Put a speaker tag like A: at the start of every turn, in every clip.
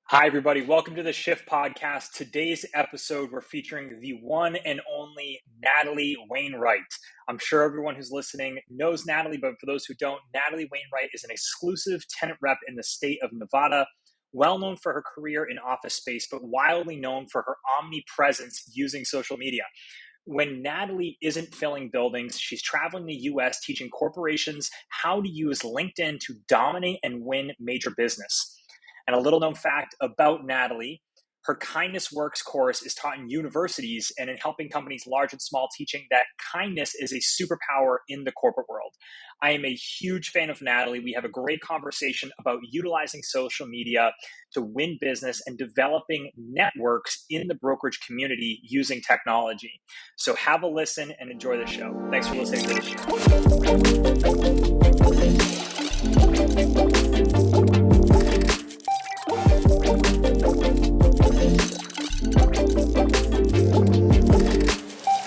A: Hi, everybody. Welcome to the Shift Podcast. Today's episode, we're featuring the one and only Natalie Wainwright. I'm sure everyone who's listening knows Natalie, but for those who don't, Natalie Wainwright is an exclusive tenant rep in the state of Nevada, well known for her career in office space, but wildly known for her omnipresence using social media. When Natalie isn't filling buildings, she's traveling the US teaching corporations how to use LinkedIn to dominate and win major business. And a little known fact about Natalie, her Kindness Works course is taught in universities and in helping companies large and small, teaching that kindness is a superpower in the corporate world. I am a huge fan of Natalie. We have a great conversation about utilizing social media to win business and developing networks in the brokerage community using technology. So have a listen and enjoy the show. Thanks for listening to the show.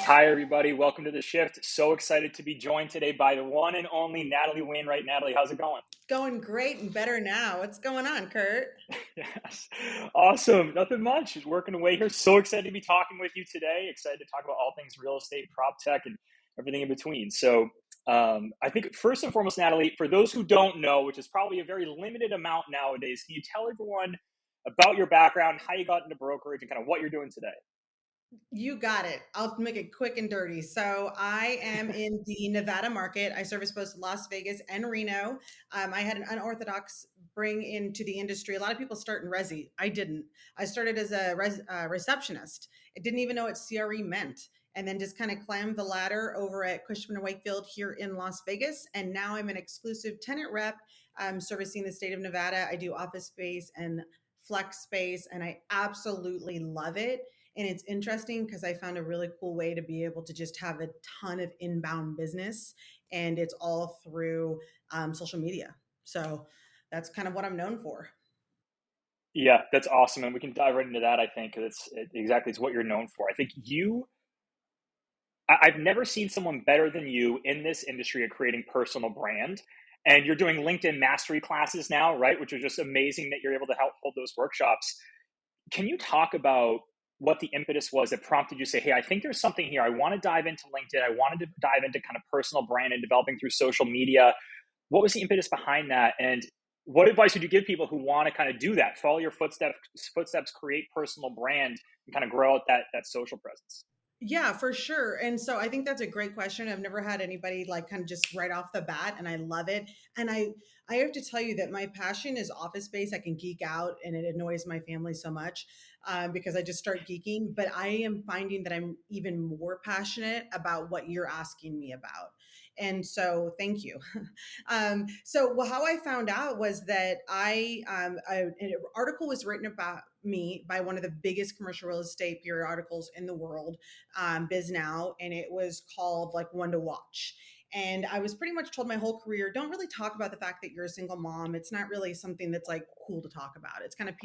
A: Hi, everybody. Welcome to The Shift. So excited to be joined today by the one and only Natalie Wainwright. Natalie, how's it going?
B: Going great and better now. What's going on, Kurt?
A: Yes. Awesome. Nothing much. Just working away here. So excited to be talking with you today. Excited to talk about all things real estate, prop tech, and everything in between. So I think first and foremost, Natalie, for those who don't know, which is probably a very limited amount nowadays, can you tell everyone about your background, how you got into brokerage, and kind of what you're doing today?
B: You got it. I'll make it quick and dirty. So I am in the Nevada market. I service both Las Vegas and Reno. I had an unorthodox bring into the industry. A lot of people start in resi. I didn't. I started as a receptionist. I didn't even know what CRE meant. And then just kind of climbed the ladder over at Cushman & Wakefield here in Las Vegas. And now I'm an exclusive tenant rep. I'm servicing the state of Nevada. I do office space and flex space, and I absolutely love it. And it's interesting because I found a really cool way to be able to just have a ton of inbound business, and it's all through social media. So that's kind of what I'm known for.
A: Yeah, that's awesome. And we can dive right into that, I think, because it's what you're known for. I think I've never seen someone better than you in this industry at creating personal brand. And you're doing LinkedIn mastery classes now, right? Which are just amazing that you're able to help hold those workshops. Can you talk about what the impetus was that prompted you to say, hey, I think there's something here. I want to dive into LinkedIn. I wanted to dive into kind of personal brand and developing through social media. What was the impetus behind that? And what advice would you give people who want to kind of do that, follow your footsteps, create personal brand, and kind of grow out that social presence?
B: Yeah, for sure. And so I think that's a great question. I've never had anybody like kind of just right off the bat, and I love it. And I have to tell you that my passion is office space. I can geek out, and it annoys my family so much because I just start geeking. But I am finding that I'm even more passionate about what you're asking me about. And so, thank you. How I found out was that an article was written about me by one of the biggest commercial real estate periodicals in the world, Biz Now, and it was called like One to Watch. And I was pretty much told my whole career, don't really talk about the fact that you're a single mom. It's not really something that's like cool to talk about. It's kind of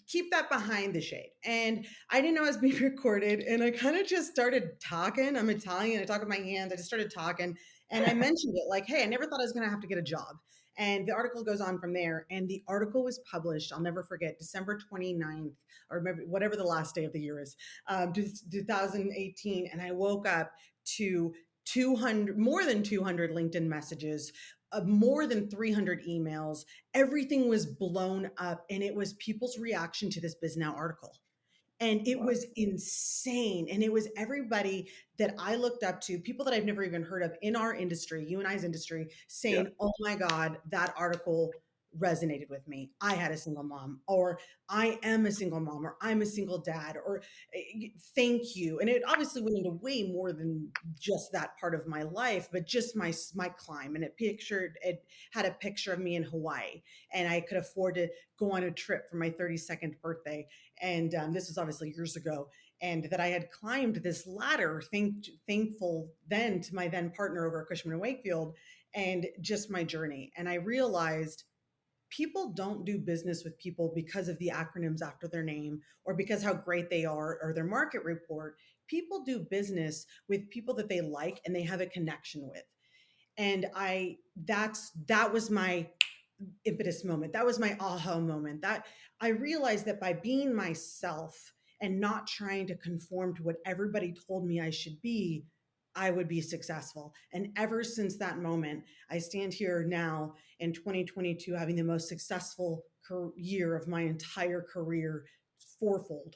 B: keep that behind the shade. And I didn't know I was being recorded. And I kind of just started talking. I'm Italian. I talk with my hands. I just started talking. And I mentioned it like, hey, I never thought I was going to have to get a job. And the article goes on from there. And the article was published, I'll never forget, December 29th, or maybe whatever the last day of the year is, 2018. And I woke up to more than 200 LinkedIn messages, more than 300 emails. Everything was blown up, and it was people's reaction to this BizNow article. And it
A: Wow.
B: was insane. And it was everybody that I looked up to, people that I've never even heard of in our industry, you and I's industry,
A: Yeah.
B: saying, oh my God, that article resonated with me. I had a single mom, or I am a single mom, or I'm a single dad, or thank you. And it obviously went into way more than just that part of my life, but just my climb. And it had a picture of me in Hawaii, and I could afford to go on a trip for my 32nd birthday. And this was obviously years ago, and that I had climbed this ladder, thankful then to my then partner over at Cushman & Wakefield, and just my journey. And I realized people don't do business with people because of the acronyms after their name, or because how great they are, or their market report. People do business with people that they like and they have a connection with. And that was my impetus moment. That was my aha moment. That I realized that by being myself and not trying to conform to what everybody told me I should be, I would be successful. And ever since that moment, I stand here now in 2022 having the most successful year of my entire career, fourfold.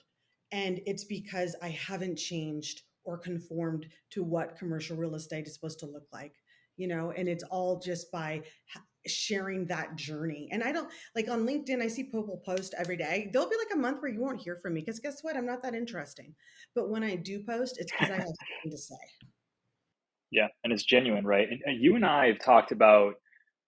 B: And it's because I haven't changed or conformed to what commercial real estate is supposed to look like, and it's all just by sharing that journey. And I don't, like, on LinkedIn, I see people post every day. There'll be like a month where you won't hear from me because guess what? I'm not that interesting. But when I do post, it's because I have something to say.
A: Yeah, and it's genuine, right? And you and I have talked about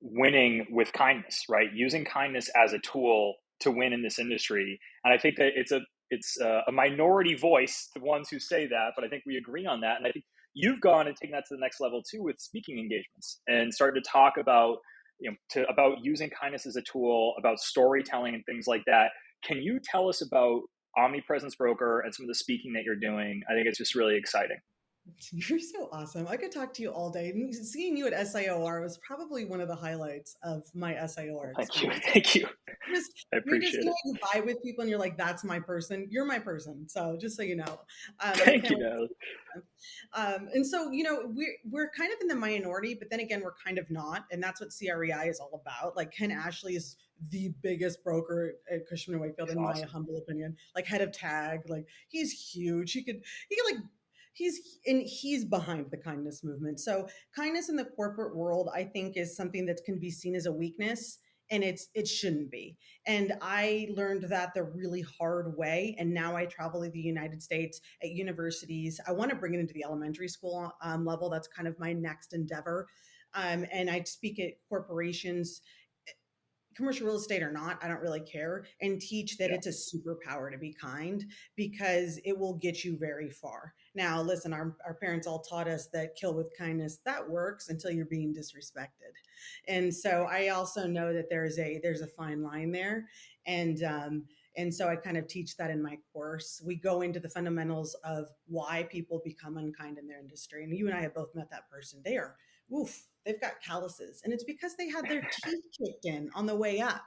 A: winning with kindness, right? Using kindness as a tool to win in this industry. And I think that it's a minority voice, the ones who say that, but I think we agree on that. And I think you've gone and taken that to the next level too with speaking engagements and started to talk about about using kindness as a tool, about storytelling and things like that. Can you tell us about Omnipresence Broker and some of the speaking that you're doing? I think it's just really exciting.
B: You're so awesome. I could talk to you all day. And seeing you at SIOR was probably one of the highlights of my SIOR
A: Well, thank you.
B: experience.
A: Thank you.
B: Just
A: I
B: you're just
A: appreciate it.
B: you vibe with people and you're like, that's my person. You're my person. So just so you know, and I
A: Thank
B: can't
A: you,
B: wait.
A: Natalie.
B: And so, we're kind of in the minority, but then again, we're kind of not, and that's what CREI is all about. Like Ken Ashley is the biggest broker at Cushman and Wakefield,
A: It's
B: in my
A: awesome.
B: humble opinion. Like head of tag, like he's huge. He could like. He's behind the kindness movement. So kindness in the corporate world, I think, is something that can be seen as a weakness, and it shouldn't be. And I learned that the really hard way. And now I travel to the United States at universities. I want to bring it into the elementary school level. That's kind of my next endeavor. And I speak at corporations, commercial real estate or not, I don't really care, and teach that
A: Yeah.
B: it's a superpower to be kind because it will get you very far. Now, listen, our parents all taught us that kill with kindness, that works until you're being disrespected. And so I also know that there's a fine line there. And so I kind of teach that in my course. We go into the fundamentals of why people become unkind in their industry. And you and I have both met that person. They are, oof, they've got calluses. And it's because they had their teeth kicked in on the way up.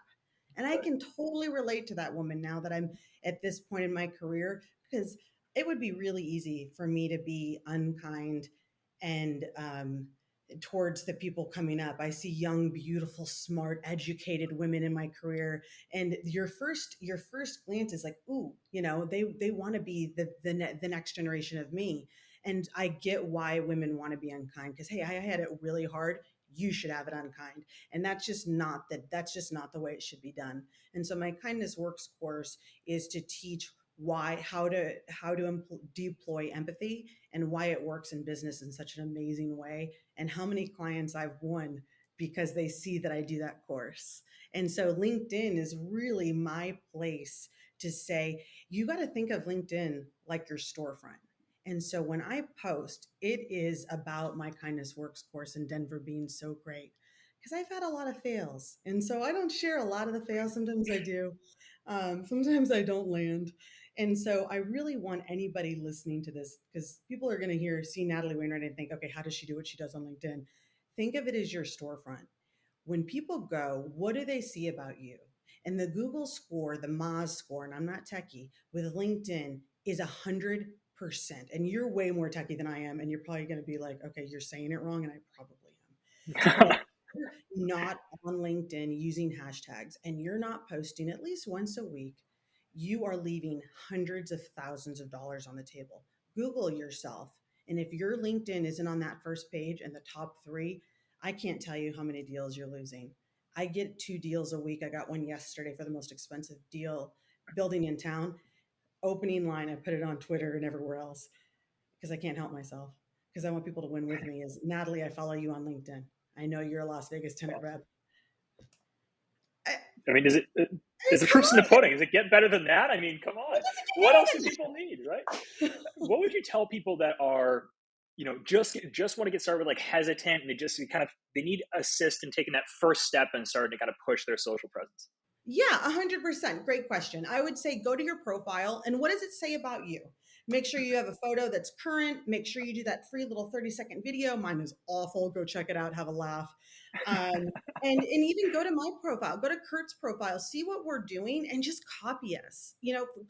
B: And I
A: Right.
B: can totally relate to that woman now that I'm at this point in my career, because it would be really easy for me to be unkind and towards the people coming up. I see young, beautiful, smart, educated women in my career, and your first glance is like, ooh, they want to be the next generation of me. And I get why women want to be unkind because, hey, I had it really hard. You should have it unkind, and that's just not the way it should be done. And so my kindness works course is to teach how to deploy empathy and why it works in business in such an amazing way, and how many clients I've won because they see that I do that course. And so LinkedIn is really my place to say, you got to think of LinkedIn like your storefront. And so when I post, it is about my kindness works course in Denver being so great because I've had a lot of fails. And so I don't share a lot of the fails. Sometimes I do. Sometimes I don't land. And so I really want anybody listening to this, because people are going to see Natalie Wainwright and think, okay, how does she do what she does on LinkedIn? Think of it as your storefront. When people go, what do they see about you? And the Google score, the Moz score, and I'm not techie, with LinkedIn is 100%. And you're way more techie than I am. And you're probably going to be like, okay, you're saying it wrong. And I probably am. But if you're not on LinkedIn using hashtags and you're not posting at least once a week, you are leaving hundreds of thousands of dollars on the table. Google yourself. And if your LinkedIn isn't on that first page and the top three, I can't tell you how many deals you're losing. I get 2 deals a week. I got one yesterday for the most expensive deal building in town. Opening line, I put it on Twitter and everywhere else because I can't help myself, because I want people to win with me, is Natalie, I follow you on LinkedIn. I know you're a Las Vegas tenant
A: Awesome.
B: rep. I,
A: I mean, is the
B: come
A: proof's in the
B: on.
A: pudding? Does it get better than that? I mean, come on. What else do people need, right? What would you tell people that are, just want to get started with, like, hesitant, and they need assist in taking that first step and starting to kind of push their social presence?
B: Yeah, 100%. Great question. I would say go to your profile and what does it say about you? Make sure you have a photo that's current. Make sure you do that free little 30-second video. Mine is awful. Go check it out. Have a laugh. Um, and even go to my profile, go to Kurt's profile, see what we're doing, and just copy us.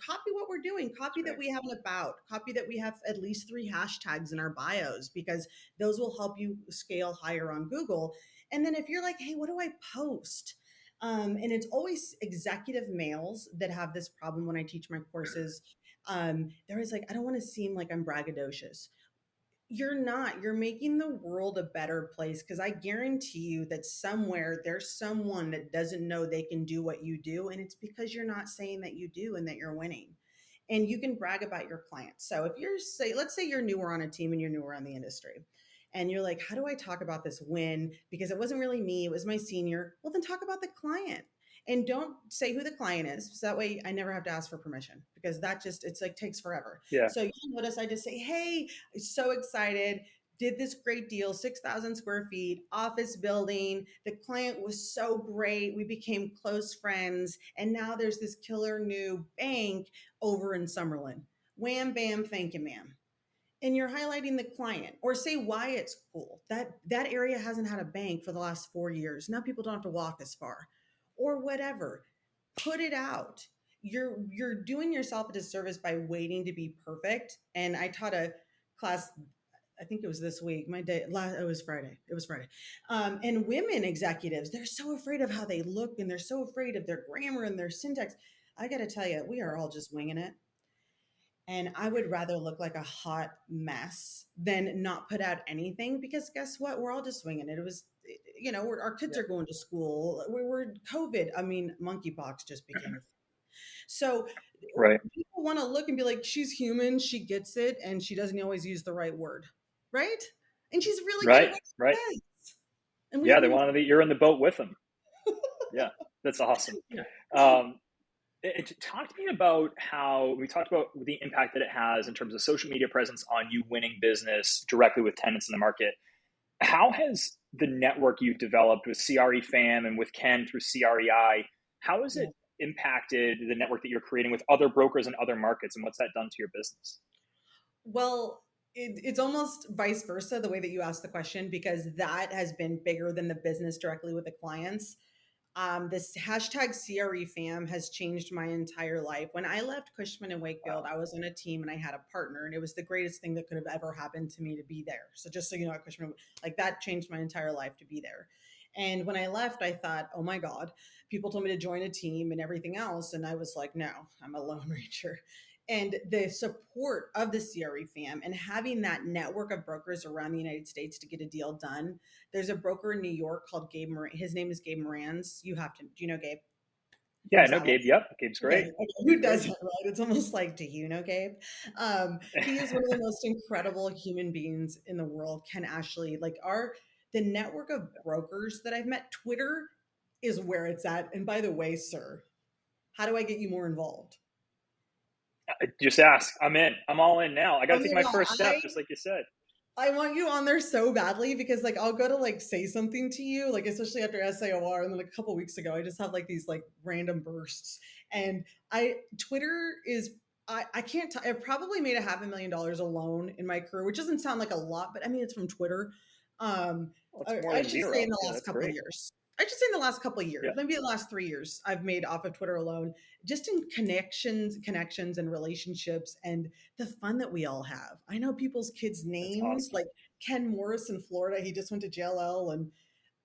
B: Copy what we're doing. Copy that
A: Right.
B: we have an about. Copy that we have at least 3 hashtags in our bios, because those will help you scale higher on Google. And then if you're like, hey, what do I post? And it's always executive males that have this problem when I teach my courses. They're always like, I don't want to seem like I'm braggadocious. You're not. You're making the world a better place, because I guarantee you that somewhere there's someone that doesn't know they can do what you do. And it's because you're not saying that you do and that you're winning. And you can brag about your clients. So if let's say you're newer on a team and you're newer on the industry, and you're like, how do I talk about this win? Because it wasn't really me, it was my senior. Well, then talk about the client. And don't say who the client is. So that way I never have to ask for permission, because it's like takes forever.
A: Yeah.
B: So you notice I just say, hey, so excited, did this great deal, 6,000 square feet, office building. The client was so great. We became close friends. And now there's this killer new bank over in Summerlin. Wham, bam, thank you, ma'am. And you're highlighting the client, or say why it's cool. That area hasn't had a bank for the last 4 years. Now people don't have to walk as far, or whatever. Put it out. You're doing yourself a disservice by waiting to be perfect. And I taught a class, I think it was this week. It was Friday. It was Friday. And women executives, they're so afraid of how they look, and they're so afraid of their grammar and their syntax. I got to tell you, we are all just winging it. And I would rather look like a hot mess than not put out anything, because guess what? We're all just swinging it. It was, our kids
A: Yeah.
B: are going to school. We're COVID. I mean, monkeypox just became a thing. So
A: Right.
B: people want to look and be like, she's human. She gets it. And she doesn't always use the right word. Right. And she's really good at
A: Right.
B: what
A: Right.
B: she does. And we
A: Yeah.
B: have
A: They
B: no.
A: want to be, you're in the boat with them. Yeah. That's awesome.
B: Yeah.
A: Um, Talk to me about how we talked about the impact that it has in terms of social media presence on you winning business directly with tenants in the market. How has the network you've developed with CRE Fam and with Ken through CREI, how has
B: Yeah.
A: it impacted the network that you're creating with other brokers in other markets, and what's that done to your business?
B: Well, it's almost vice versa, the way that you asked the question, because that has been bigger than the business directly with the clients. This hashtag CRE fam has changed my entire life. When I left Cushman and Wakefield,
A: Wow.
B: I was on a team and I had a partner, and it was the greatest thing that could have ever happened to me to be there. So just so you know, at Cushman, like that changed my entire life to be there. And when I left, I thought, oh my God, people told me to join a team and everything else. And I was like, no, I'm a lone ranger. And the support of the CRE fam and having that network of brokers around the United States to get a deal done. There's a broker in New York called Gabe Moran. His name is Gabe Moran's. You have to, do you know Gabe
A: Yeah,
B: from
A: I know
B: Salad?
A: Gabe. Yep. Gabe's great.
B: Okay, okay. Who
A: Gabe's great.
B: doesn't, right? It's almost like, do you know Gabe? He is one of the most incredible human beings in the world. Ken Ashley, the network of brokers that I've met, Twitter is where it's at. And by the way, sir, how do I get you more involved?
A: Just ask. I'm in. I'm all in now. I got
B: Oh
A: to take
B: my
A: my
B: God,
A: first step, just like you said.
B: I want you on there so badly, because I'll go to say something to you, especially after SAOR, and then a couple weeks ago I just have these random bursts. And I Twitter is, I can't I've probably made $500,000 alone in my career, which doesn't sound like a lot, but I mean it's from Twitter. um
A: Well, it's
B: I,
A: more
B: I
A: than
B: should say in
A: zero.
B: the
A: Yeah,
B: last
A: that's
B: couple of
A: great.
B: years. I should say in the last couple of years,
A: Yeah,
B: maybe the last 3 years, I've made off of Twitter alone, just in connections and relationships, and the fun that we all have. I know people's kids'
A: that's
B: names,
A: awesome.
B: like Ken Morris in Florida. He just went to JLL,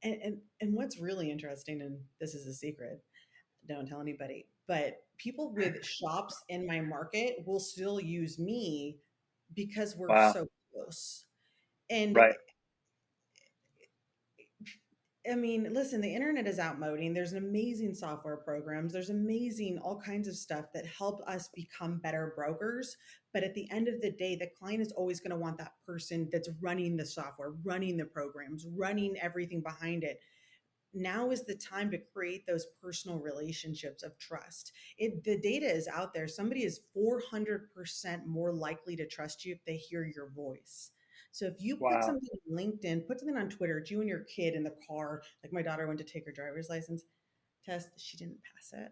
B: and what's really interesting, and this is a secret, don't tell anybody, but people with shops in my market will still use me because we're
A: Wow.
B: so close. And
A: Right.
B: I mean, listen, the internet is outmoding. There's amazing software programs. There's amazing all kinds of stuff that help us become better brokers. But at the end of the day, the client is always going to want that person that's running the software, running the programs, running everything behind it. Now is the time to create those personal relationships of trust. The data is out there. Somebody is 400% more likely to trust you if they hear your voice. So if you put
A: Wow.
B: something on LinkedIn, put something on Twitter, it's you and your kid in the car. Like my daughter went to take her driver's license test, she didn't pass it.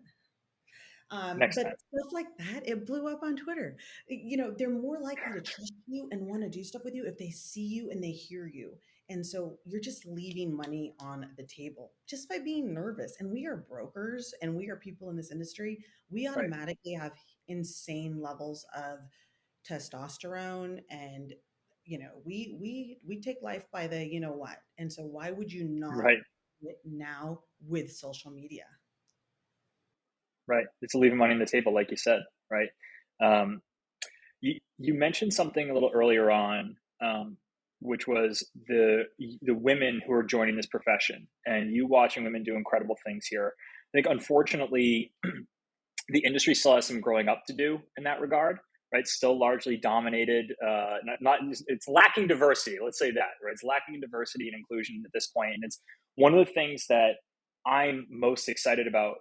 A: Next
B: But
A: time.
B: stuff like that, it blew up on Twitter. They're more likely to trust you and want to do stuff with you if they see you and they hear you. And so you're just leaving money on the table just by being nervous. And we are brokers and we are people in this industry. We
A: Right.
B: automatically have insane levels of testosterone, and we take life by the what. And so why would you not
A: Right.
B: do it now with social media?
A: Right. It's leaving money on the table, like you said. Right. Um, you mentioned something a little earlier on, which was the women who are joining this profession, and you watching women do incredible things here. I think, unfortunately, the industry still has some growing up to do in that regard. Right, still largely dominated. Not it's lacking diversity. Let's say that. Right, it's lacking in diversity and inclusion at this point, and it's one of the things that I'm most excited about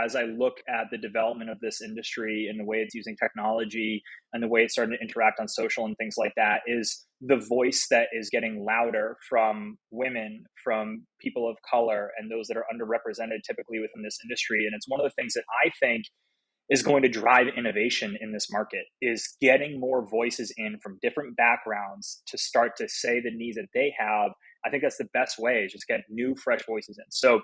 A: as I look at the development of this industry and the way it's using technology and the way it's starting to interact on social and things like that is the voice that is getting louder from women, from people of color, and those that are underrepresented typically within this industry. And it's one of the things that I think is going to drive innovation in this market is getting more voices in from different backgrounds to start to say the needs that they have. I think that's the best way, is just get new fresh voices in. So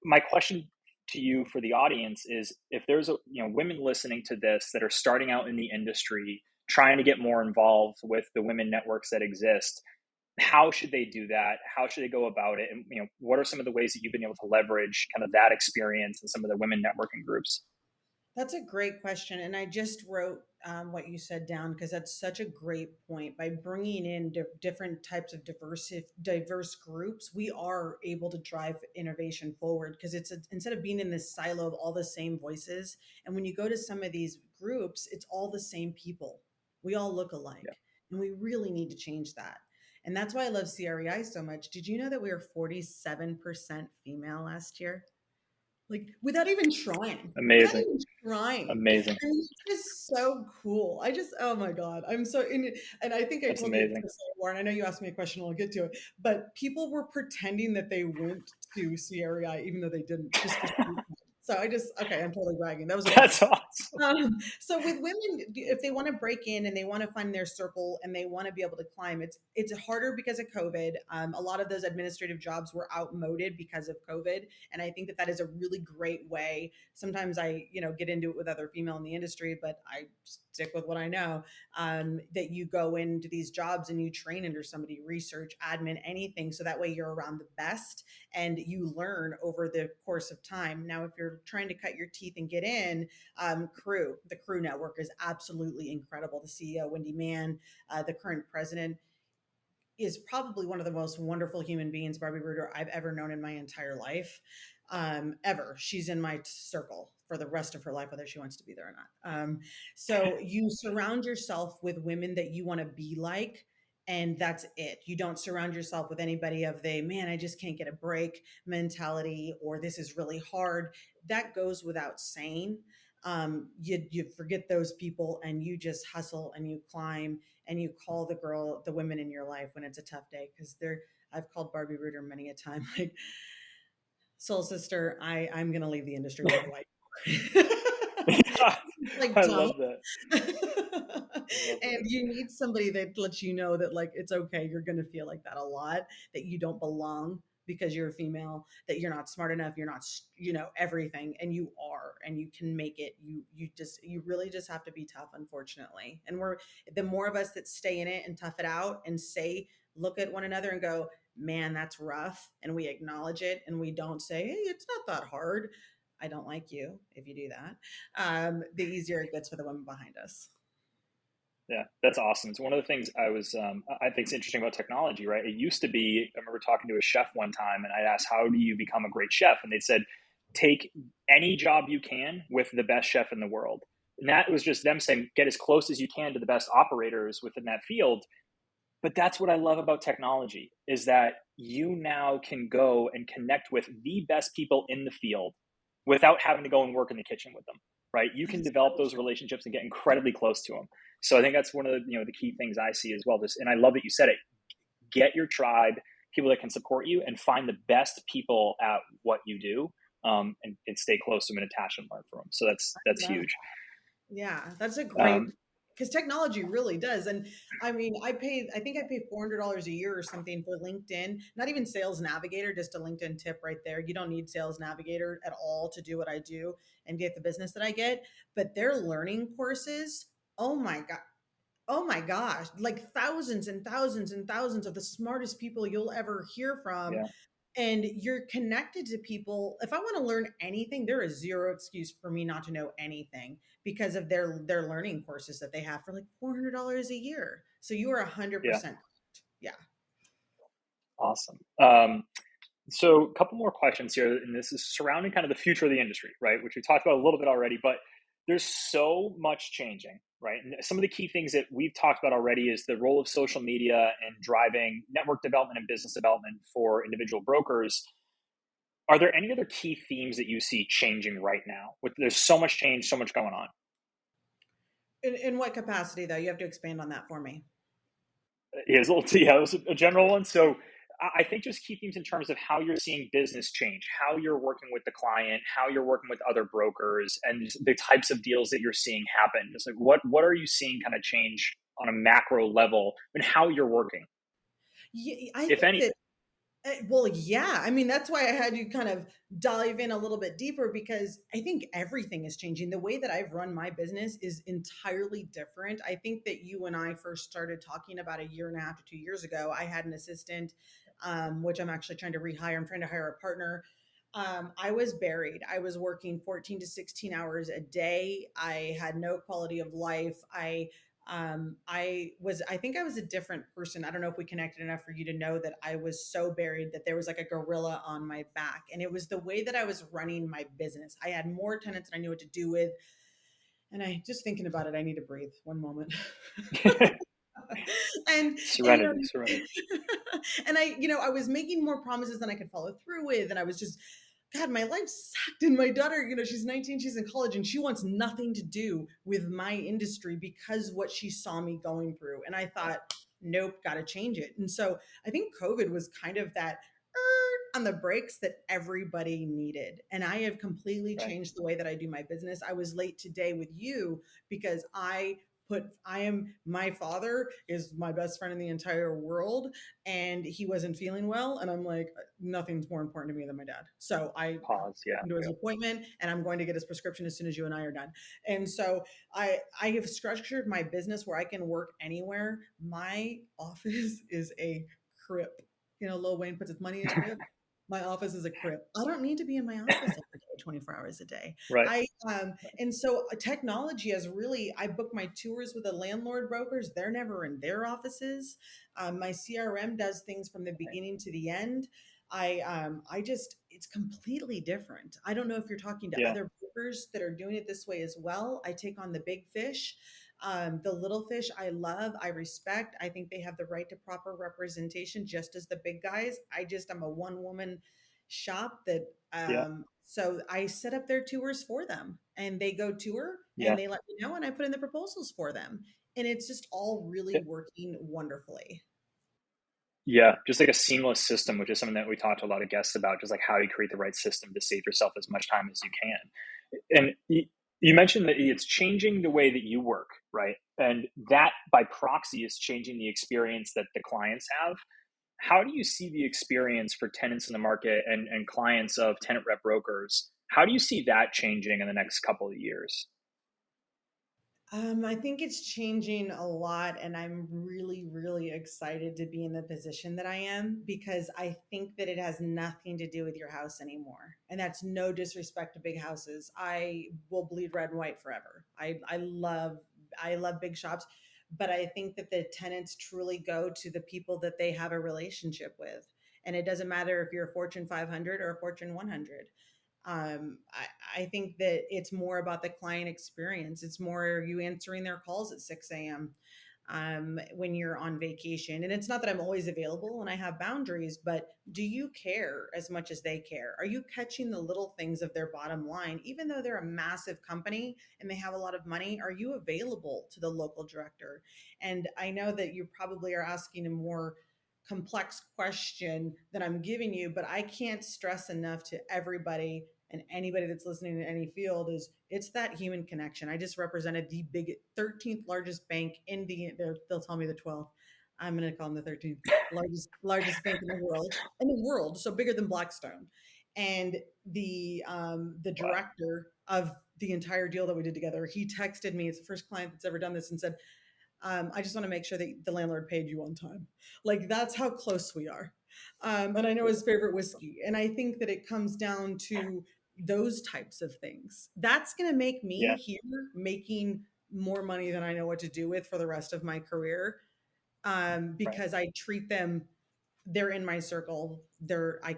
A: my question to you for the audience is, if there's women listening to this that are starting out in the industry, trying to get more involved with the women networks that exist, how should they do that? How should they go about it? And what are some of the ways that you've been able to leverage kind of that experience in some of the women networking groups?
B: That's a great question. And I just wrote what you said down because that's such a great point. By bringing in different types of diverse groups, we are able to drive innovation forward because instead of being in this silo of all the same voices. And when you go to some of these groups, it's all the same people. We all look
A: Yeah,
B: alike. And we really need to change that. And that's why I love CREI so much. Did you know that we were 47% female last year? Like without even trying, without
A: amazing,
B: even trying.
A: amazing.
B: I mean, it's just so cool. Oh my God, I'm so in it. And I think I
A: That's
B: told you
A: amazing.
B: this, Warren. I know you asked me a question, I'll get to it. But people were pretending that they went to CREI even though they didn't, just to see. So okay, I'm totally bragging. That was a
A: That's
B: blessing.
A: awesome.
B: So with women, if they want to break in and they want to find their circle and they want to be able to climb, it's harder because of COVID. A lot of those administrative jobs were outmoded because of COVID, and I think that is a really great way. Sometimes I get into it with other female in the industry, but I stick with what I know. That you go into these jobs and you train under somebody, research, admin, anything, so that way you're around the best and you learn over the course of time. Now, if you're trying to cut your teeth and get in, the Crew Network is absolutely incredible. The CEO, Wendy Mann, the current president, is probably one of the most wonderful human beings, Barbie Reuter, I've ever known in my entire life. Ever. She's in my circle for the rest of her life, whether she wants to be there or not. So you surround yourself with women that you want to be like, and that's it. You don't surround yourself with anybody of the man, I just can't get a break mentality, or this is really hard. That goes without saying. You forget those people and you just hustle and you climb and you call the women in your life when it's a tough day, because I've called Barbie Reuter many a time, like, soul sister, I'm gonna leave the industry. What do I do?
A: Yeah,
B: Like,
A: I
B: don't.
A: love that. I love
B: And
A: that.
B: you need somebody that lets you know that, like, it's okay, you're gonna feel like that a lot, that you don't belong because you're a female, that you're not smart enough, you're not everything, and you are, and you can make it. You really just have to be tough, unfortunately. And we're the more of us that stay in it and tough it out and look at one another and go, man, that's rough, and we acknowledge it, and we don't say, hey, it's not that hard. I don't like you if you do that. The easier it gets for the women behind us.
A: Yeah, that's awesome. It's one of the things I think is interesting about technology, right? It used to be, I remember talking to a chef one time and I'd asked, how do you become a great chef? And they said, take any job you can with the best chef in the world. And that was just them saying, get as close as you can to the best operators within that field. But that's what I love about technology, is that you now can go and connect with the best people in the field without having to go and work in the kitchen with them, right? You
B: That
A: can
B: is
A: develop
B: so
A: those
B: true.
A: relationships and get incredibly close to them. So I think that's one of the key things I see as well. And I love that you said it. Get your tribe, people that can support you, and find the best people at what you do. and stay close to them and attach and learn from them. So that's
B: Love
A: huge.
B: Yeah, that's a great
A: Um,
B: because technology really does. And I mean, I think I pay $400 a year or something for LinkedIn, not even Sales Navigator, just a LinkedIn tip right there. You don't need Sales Navigator at all to do what I do and get the business that I get. But their learning courses, oh my God. Oh my gosh, like thousands and thousands and thousands of the smartest people you'll ever hear from,
A: yeah,
B: and you're connected to people. If I want to learn anything, there is zero excuse for me not to know anything because of their learning courses that they have for like $400 a year. So you are
A: yeah,
B: 100% correct. Yeah.
A: awesome. So a couple more questions here, and this is surrounding kind of the future of the industry, right? Which we talked about a little bit already, but there's so much changing, right? And some of the key things that we've talked about already is the role of social media and driving network development and business development for individual brokers. Are there any other key themes that you see changing right now? With there's so much change, so much going on.
B: In what capacity though? You have to expand on that for me.
A: Is yeah, it was a general one. So I think just key themes in terms of how you're seeing business change, how you're working with the client, how you're working with other brokers, and the types of deals that you're seeing happen. Just like what are you seeing kind of change on a macro level and how you're working,
B: Yeah, I
A: if
B: think that
A: anything.
B: Well, yeah. I mean, that's why I had you kind of dive in a little bit deeper because I think everything is changing. The way that I've run my business is entirely different. I think that you and I first started talking about a year and a half to 2 years ago. I had an assistant, which I'm actually trying to rehire. I'm trying to hire a partner. I was buried. I was working 14 to 16 hours a day. I had no quality of life. I think I was a different person. I don't know if we connected enough for you to know that I was so buried that there was like a gorilla on my back. And it was the way that I was running my business. I had more tenants than I knew what to do with. And I just thinking about it, I need to breathe one moment. And
A: Serenity, serenity.
B: and I was making more promises than I could follow through with. And I was just, God, my life sucked. And my daughter, she's 19, she's in college, and she wants nothing to do with my industry because what she saw me going through. And I thought, nope, got to change it. And so I think COVID was kind of that on the brakes that everybody needed. And I have completely
A: Right.
B: changed the way that I do my business. I was late today with you because my father is my best friend in the entire world, and he wasn't feeling well. And I'm like, nothing's more important to me than my dad. So I
A: Pause. Yeah.
B: into his appointment, and I'm going to get his prescription as soon as you and I are done. And so I have structured my business where I can work anywhere. My office is a crypt. Lil Wayne puts his money in a crypt. My office is a crypt. I don't need to be in my office every day, 24 hours a day.
A: Right.
B: I and so technology has really. I book my tours with the landlord brokers. They're never in their offices. My CRM does things from the beginning to the end. I just it's completely different. I don't know if you're talking to
A: Yeah.
B: other brokers that are doing it this way as well. I take on the big fish. The little fish I love, I respect. I think they have the right to proper representation just as the big guys. I'm a one woman shop that
A: Yeah.
B: so I set up their tours for them and they go tour and
A: Yeah.
B: they let me know and I put in the proposals for them. And it's just all really working wonderfully.
A: Yeah, just like a seamless system, which is something that we talked to a lot of guests about, just like how you create the right system to save yourself as much time as you can. And you mentioned that it's changing the way that you work, right? And that by proxy is changing the experience that the clients have. How do you see the experience for tenants in the market and clients of tenant rep brokers? How do you see that changing in the next couple of years?
B: I think it's changing a lot, and I'm really, really excited to be in the position that I am because I think that it has nothing to do with your house anymore. And that's no disrespect to big houses. I will bleed red and white forever. I love big shops, but I think that the tenants truly go to the people that they have a relationship with. And it doesn't matter if you're a Fortune 500 or a Fortune 100. I think that it's more about the client experience. It's more you answering their calls at 6 a.m. When you're on vacation. And it's not that I'm always available and I have boundaries, but do you care as much as they care? Are you catching the little things of their bottom line? Even though they're a massive company and they have a lot of money, are you available to the local director? And I know that you probably are asking a more complex question that I'm giving you, but I can't stress enough to everybody and anybody that's listening in any field, is it's that human connection. I just represented the big 13th largest bank in they'll tell me the 12th. I'm going to call them the 13th largest bank in the world, so bigger than Blackstone. And the
A: Wow.
B: director of the entire deal that we did together, he texted me. It's the first client that's ever done this, and said, I just want to make sure that the landlord paid you on time. Like, that's how close we are. And I know his favorite whiskey. And I think that it comes down to those types of things. That's going to make
A: Yeah.
B: me here making more money than I know what to do with for the rest of my career.
A: Right.
B: Because I treat them, they're in my circle. I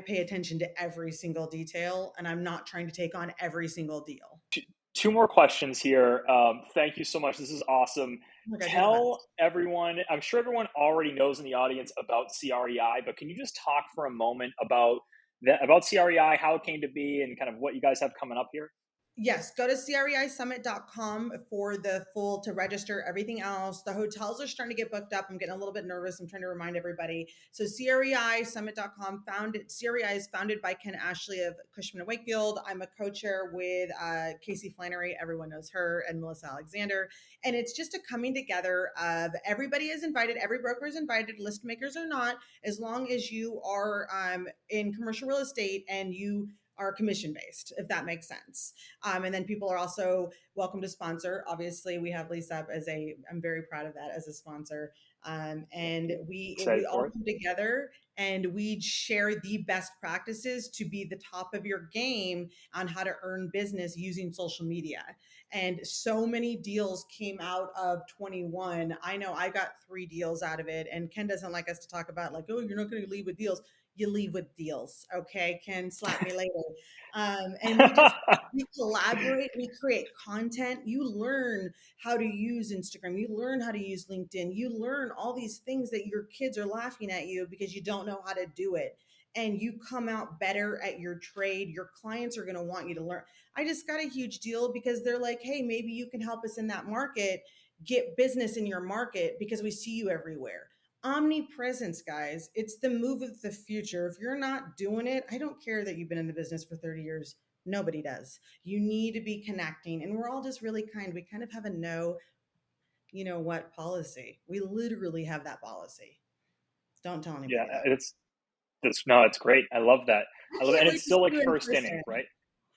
B: pay attention to every single detail, and I'm not trying to take on every single deal.
A: Two more questions here. Thank you so much. This is awesome.
B: Oh my God, you're the
A: Tell
B: best.
A: everyone, I'm sure everyone already knows in the audience about CREI, but can you just talk for a moment about about CREI, how it came to be, and kind of what you guys have coming up here?
B: Yes, go to creisummit.com for the full to register everything else. The hotels are starting to get booked up. I'm getting a little bit nervous. I'm trying to remind everybody. So creisummit.com, CREI is founded by Ken Ashley of Cushman & Wakefield. I'm a co-chair with Casey Flannery. Everyone knows her, and Melissa Alexander. And it's just a coming together of everybody is invited. Every broker is invited, list makers are not, as long as you are in commercial real estate and you are commission based, if that makes sense. And then people are also welcome to sponsor. Obviously, we have Lisa up I'm very proud of that as a sponsor. And we
A: Excited
B: all
A: for it.
B: come together and we share the best practices to be the top of your game on how to earn business using social media. And so many deals came out of 21. I know I got 3 deals out of it. And Ken doesn't like us to talk about, like, oh, you're not going to leave with deals. You leave with deals. Okay. Ken, slap me later. And we collaborate, we create content. You learn how to use Instagram, you learn how to use LinkedIn, you learn all these things that your kids are laughing at you because you don't know how to do it. And you come out better at your trade. Your clients are going to want you to learn. I just got a huge deal because they're like, hey, maybe you can help us in that market, get business in your market because we see you everywhere. Omnipresence, guys, it's the move of the future. If you're not doing it, I don't care that you've been in the business for 30 years. Nobody does. You need to be connecting. And we're all just really kind. We kind of have a no, you know what, policy. We literally have that policy. Don't tell
A: Yeah,
B: anybody though.
A: it's no, it's great. I love that.
B: I
A: I love it,
B: can't
A: and
B: wait
A: it's
B: to see
A: still like
B: you in
A: first inning,
B: person.
A: right?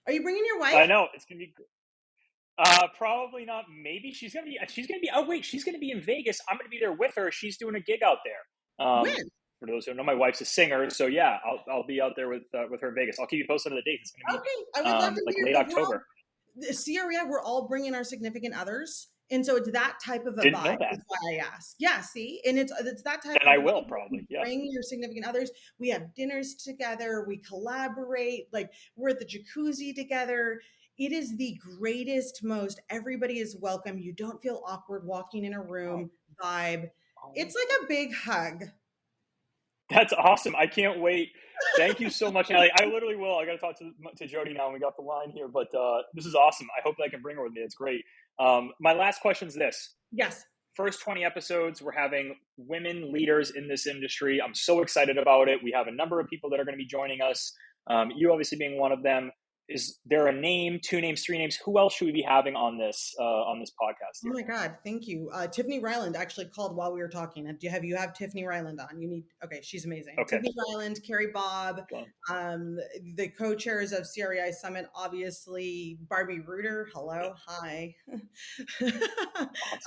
B: Are you bringing your
A: I
B: wife?
A: know it's gonna be. Probably not. Maybe she's gonna be. She's gonna be. Oh wait, she's gonna be in Vegas. I'm gonna be there with her. She's doing a gig out there.
B: When?
A: For those who don't know, my wife's a singer, so yeah, I'll be out there with her in Vegas. I'll keep you posted on the date. It's gonna be
B: Okay. I would love to
A: like
B: hear,
A: late
B: but we're all
A: October.
B: the CREI, we're all bringing our significant others. And so it's that type of a
A: Didn't know
B: vibe
A: that,
B: is why I asked. Yeah, see? And it's that type
A: and
B: of
A: I
B: a
A: will
B: vibe.
A: probably.
B: You
A: Yeah,
B: bring your significant others. We have dinners together. We collaborate. Like, we're at the jacuzzi together. It is the greatest, most everybody is welcome. You don't feel awkward walking in a
A: oh,
B: room vibe.
A: oh,
B: It's like a big hug.
A: that's awesome. I can't wait. Thank you so much, Natalie. I literally will. I got to talk to Jody now, and we got the line here. But this is awesome. I hope that I can bring her with me. It's great. My last question is this:
B: Yes.
A: first 20 episodes, we're having women leaders in this industry. I'm so excited about it. We have a number of people that are going to be joining us. You obviously being one of them. Is there a name, 2 names, 3 names? Who else should we be having on this podcast
B: Oh
A: here?
B: my God, thank you. Tiffany Ryland actually called while we were talking. Do you have Tiffany Ryland on? You need, okay, she's amazing.
A: Okay.
B: Tiffany Ryland, Carrie Bob,
A: Well,
B: the co-chairs of CREI Summit, obviously Barbie Reuter. Hello, hi.
A: awesome.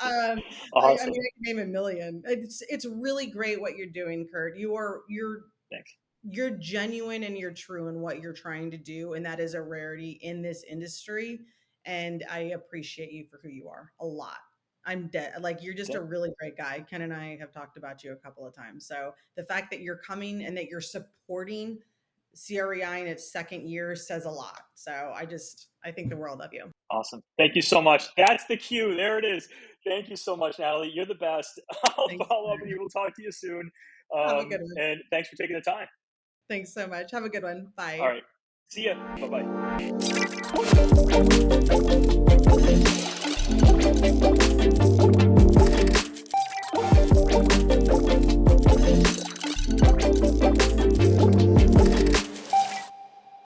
B: I mean,
A: Awesome.
B: I can name a million. It's really great what you're doing, Kurt.
A: Thanks.
B: You're genuine and you're true in what you're trying to do, and that is a rarity in this industry. And I appreciate you for who you are a lot. I'm dead. Like, you're just a really great guy. Ken and I have talked about you a couple of times. So the fact that you're coming and that you're supporting CREI in its second year says a lot. So I think the world of you.
A: Awesome. Thank you so much. That's the cue. There it is. Thank you so much, Natalie. You're the best. I'll
B: Thanks.
A: follow up with you. We'll talk to you soon.
B: Have a good one.
A: And thanks for taking the time.
B: Thanks so much. Have a good one.
A: All
B: Bye.
A: right. See ya. Bye bye.